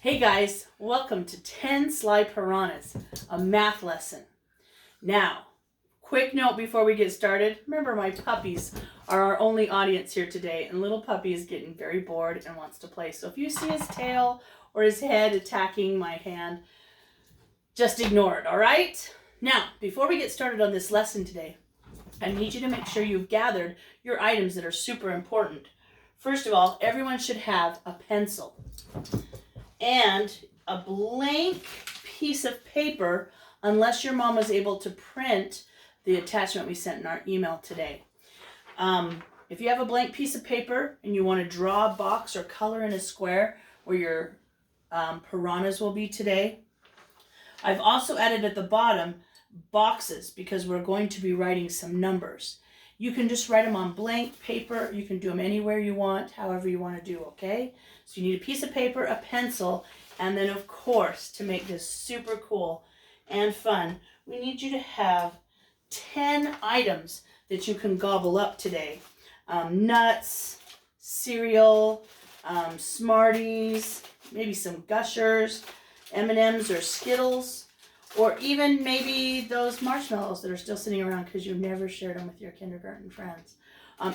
Hey guys, welcome to 10 Sly Piranhas, a math lesson. Now, quick note before we get started. Remember, my puppies are our only audience here today, and little puppy is getting very bored and wants to play. So if you see his tail or his head attacking my hand, just ignore it, all right? Now, before we get started on this lesson today, I need you to make sure you've gathered your items that are super important. First of all, everyone should have a pencil and a blank piece of paper, unless your mom was able to print the attachment we sent in our email today. If you have a blank piece of paper and you want to draw a box or color in a square where your piranhas will be today, I've also added at the bottom boxes because we're going to be writing some numbers. You can just write them on blank paper. You can do them anywhere you want, however you want to do, okay? So you need a piece of paper, a pencil, and then of course, to make this super cool and fun, we need you to have 10 items that you can gobble up today. Nuts, cereal, Smarties, maybe some Gushers, M&Ms or Skittles, or even maybe those marshmallows that are still sitting around because you've never shared them with your kindergarten friends.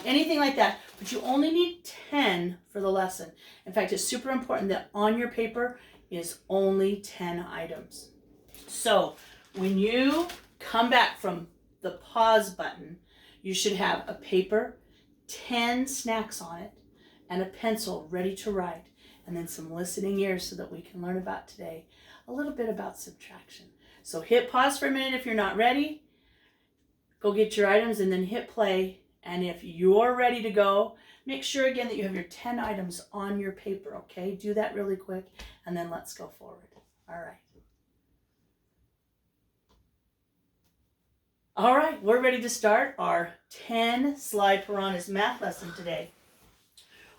Anything like that, but you only need 10 for the lesson. In fact, it's super important that on your paper is only 10 items. So when you come back from the pause button, you should have a paper, 10 snacks on it, and a pencil ready to write, and then some listening ears so that we can learn about today a little bit about subtraction. So hit pause for a minute if you're not ready. Go get your items and then hit play. And if you're ready to go, make sure again that you have your 10 items on your paper, okay? Do that really quick and then let's go forward. All right. All right, we're ready to start our 10 Sly Piranhas math lesson today.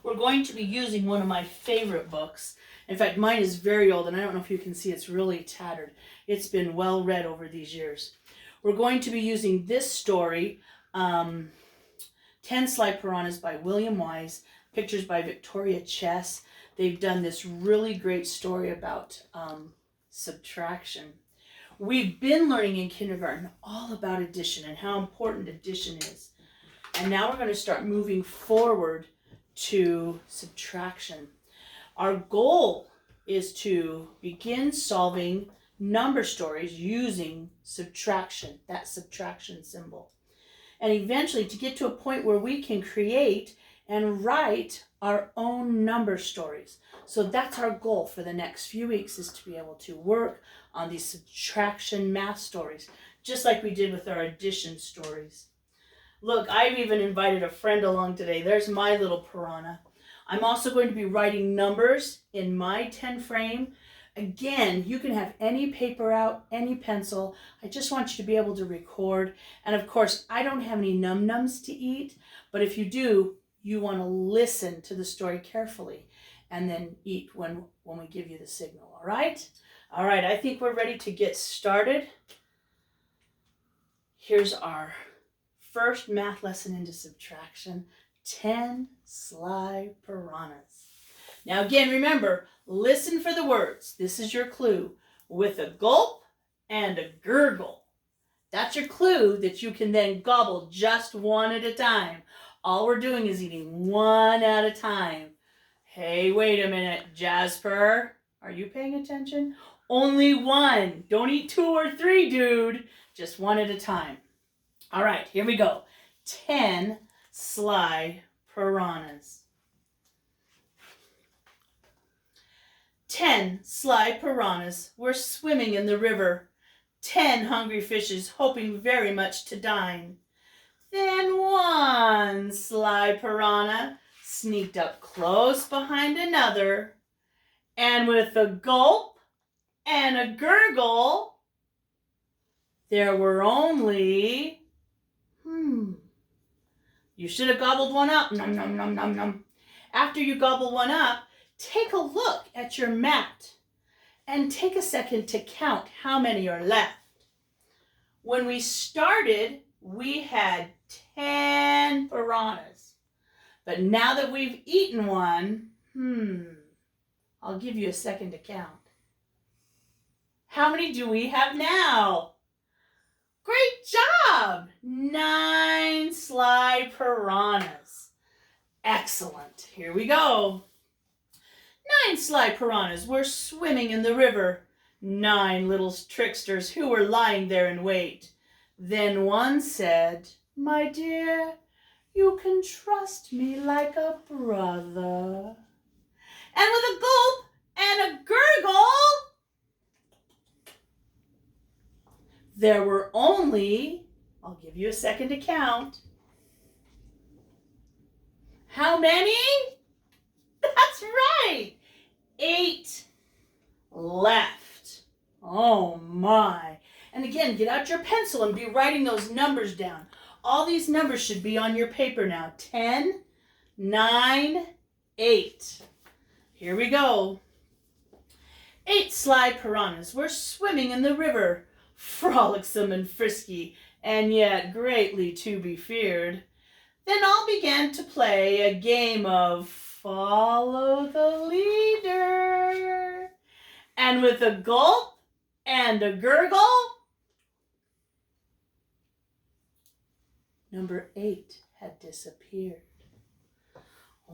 We're going to be using one of my favorite books. In fact, mine is very old, and I don't know if you can see, it's really tattered. It's been well read over these years. We're going to be using this story, 10 Sly Piranhas by William Wise, pictures by Victoria Chess. They've done this really great story about subtraction. We've been learning in kindergarten all about addition and how important addition is. And now we're going to start moving forward to subtraction. Our goal is to begin solving number stories using subtraction, that subtraction symbol. And eventually to get to a point where we can create and write our own number stories. So that's our goal for the next few weeks, is to be able to work on these subtraction math stories, just like we did with our addition stories. Look, I've even invited a friend along today. There's my little piranha. I'm also going to be writing numbers in my 10 frame. Again, you can have any paper out, any pencil. I just want you to be able to record. And of course, I don't have any num-nums to eat, but if you do, you want to listen to the story carefully and then eat when we give you the signal, all right? All right, I think we're ready to get started. Here's our first math lesson into subtraction, 10 Sly Piranhas. Now again, remember, listen for the words. This is your clue. With a gulp and a gurgle. That's your clue that you can then gobble just one at a time. All we're doing is eating one at a time. Hey, wait a minute, Jasper. Are you paying attention? Only one. Don't eat 2 or 3, dude. Just one at a time. All right, here we go. 10 Sly Piranhas. 10 sly piranhas were swimming in the river. 10 hungry fishes hoping very much to dine. Then one sly piranha sneaked up close behind another, and with a gulp and a gurgle, there were only... You should have gobbled one up. Nom, nom, nom, nom, nom. After you gobble one up, take a look at your mat and take a second to count how many are left. When we started, we had 10 piranhas. But now that we've eaten one, I'll give you a second to count. How many do we have now? Great job! 9 sly piranhas. Excellent. Here we go. 9 sly piranhas were swimming in the river. 9 little tricksters who were lying there in wait. Then one said, "My dear, you can trust me like a brother." And with a gulp and a gurgle, there were only, I'll give you a second to count. How many? That's right, 8 left. Oh my. And again, get out your pencil and be writing those numbers down. All these numbers should be on your paper now. 10, 9, 8. Here we go. 8 sly piranhas were swimming in the river, frolicsome and frisky, and yet greatly to be feared. Then all began to play a game of follow the leader. And with a gulp and a gurgle, number 8 had disappeared.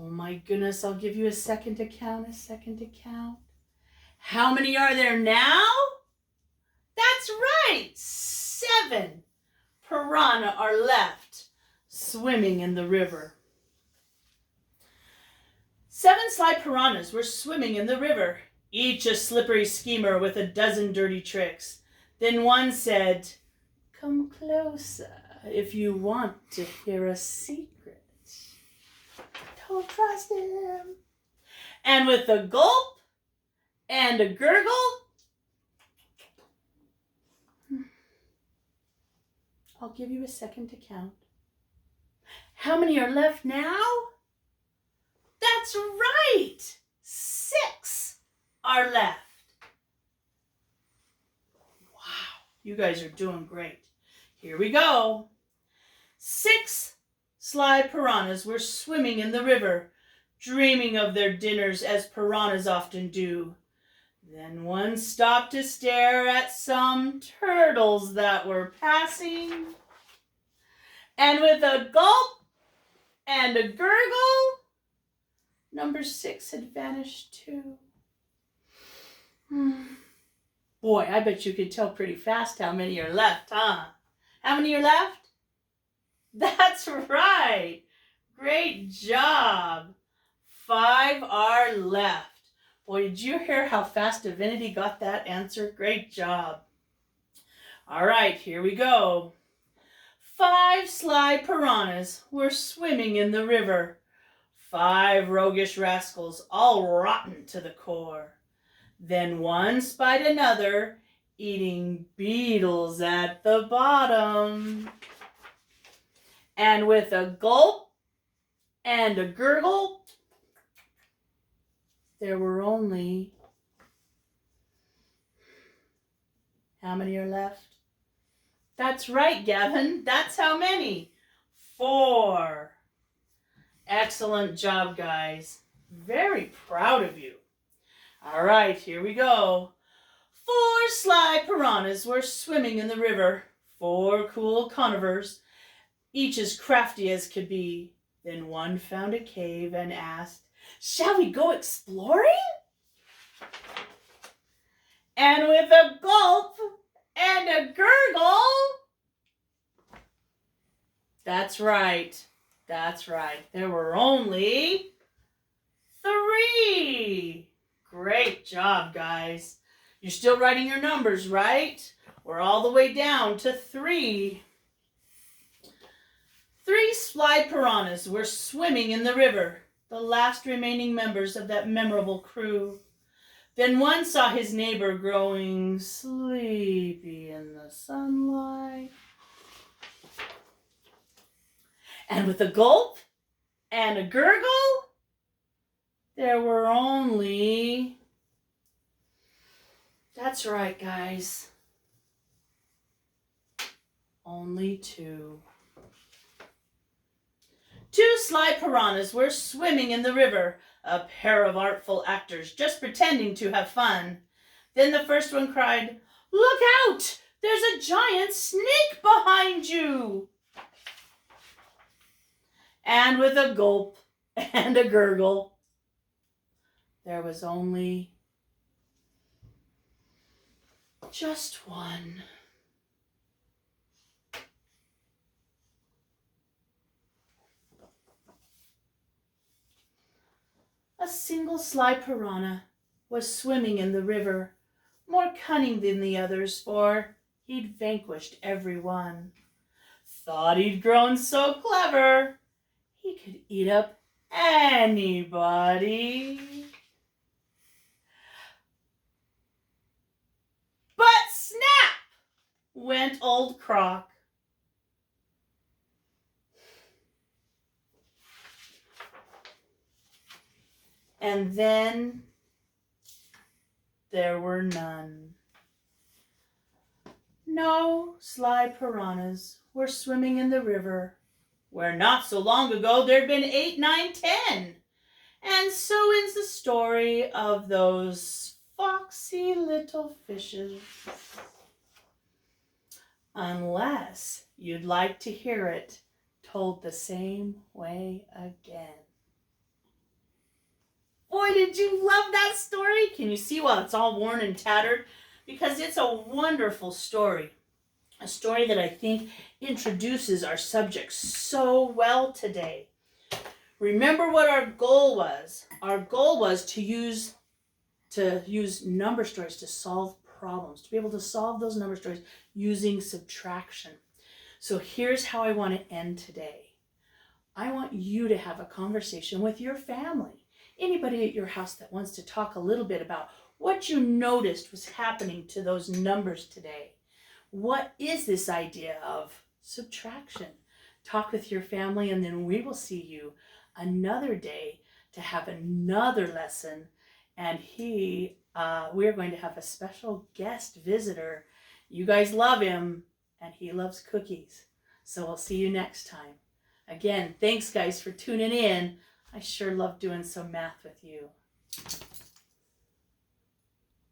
Oh my goodness, I'll give you a second to count, How many are there now? That's right, 7 piranha are left swimming in the river. 7 sly piranhas were swimming in the river, each a slippery schemer with a dozen dirty tricks. Then one said, "Come closer if you want to hear a secret. Don't trust him." And with a gulp and a gurgle, I'll give you a second to count. How many are left now? That's right, 6 are left. Wow, you guys are doing great. Here we go. 6 sly piranhas were swimming in the river, dreaming of their dinners as piranhas often do. Then one stopped to stare at some turtles that were passing. And with a gulp and a gurgle, number 6 had vanished too. Boy, I bet you could tell pretty fast how many are left, huh? How many are left? That's right. Great job. 5 are left. Boy, did you hear how fast Divinity got that answer? Great job. All right, here we go. 5 sly piranhas were swimming in the river. 5 roguish rascals, all rotten to the core. Then one spied another, eating beetles at the bottom. And with a gulp and a gurgle, there were only, how many are left? That's right, Gavin. That's how many. 4. Excellent job, guys. Very proud of you. All right, here we go. 4 sly piranhas were swimming in the river. 4 cool conifers, each as crafty as could be. Then one found a cave and asked, "Shall we go exploring?" And with a gulp and a gurgle, that's right, there were only 3. Great job, guys. You're still writing your numbers, right? We're all the way down to 3. 3 sly piranhas were swimming in the river, the last remaining members of that memorable crew. Then one saw his neighbor growing sleepy in the sunlight. And with a gulp and a gurgle, there were only, that's right, guys, only 2. Two sly piranhas were swimming in the river, a pair of artful actors just pretending to have fun. Then the first one cried, "Look out! There's a giant snake behind you!" And with a gulp and a gurgle, there was only just one. A single sly piranha was swimming in the river, more cunning than the others, for he'd vanquished every one. Thought he'd grown so clever, he could eat up anybody. But snap went old Croc. And then there were none. No sly piranhas were swimming in the river, where not so long ago there'd been 8, 9, 10. And so ends the story of those foxy little fishes. Unless you'd like to hear it told the same way again. Boy, did you love that story? Can you see why it's all worn and tattered? Because it's a wonderful story. A story that I think introduces our subject so well today. Remember what our goal was. Our goal was to use number stories to solve problems, to be able to solve those number stories using subtraction. So here's how I want to end today. I want you to have a conversation with your family. Anybody at your house that wants to talk a little bit about what you noticed was happening to those numbers today. What is this idea of subtraction? Talk with your family, and then we will see you another day to have another lesson. And we're going to have a special guest visitor. You guys love him, and he loves cookies. So we'll see you next time. Again, thanks guys for tuning in. I sure love doing some math with you.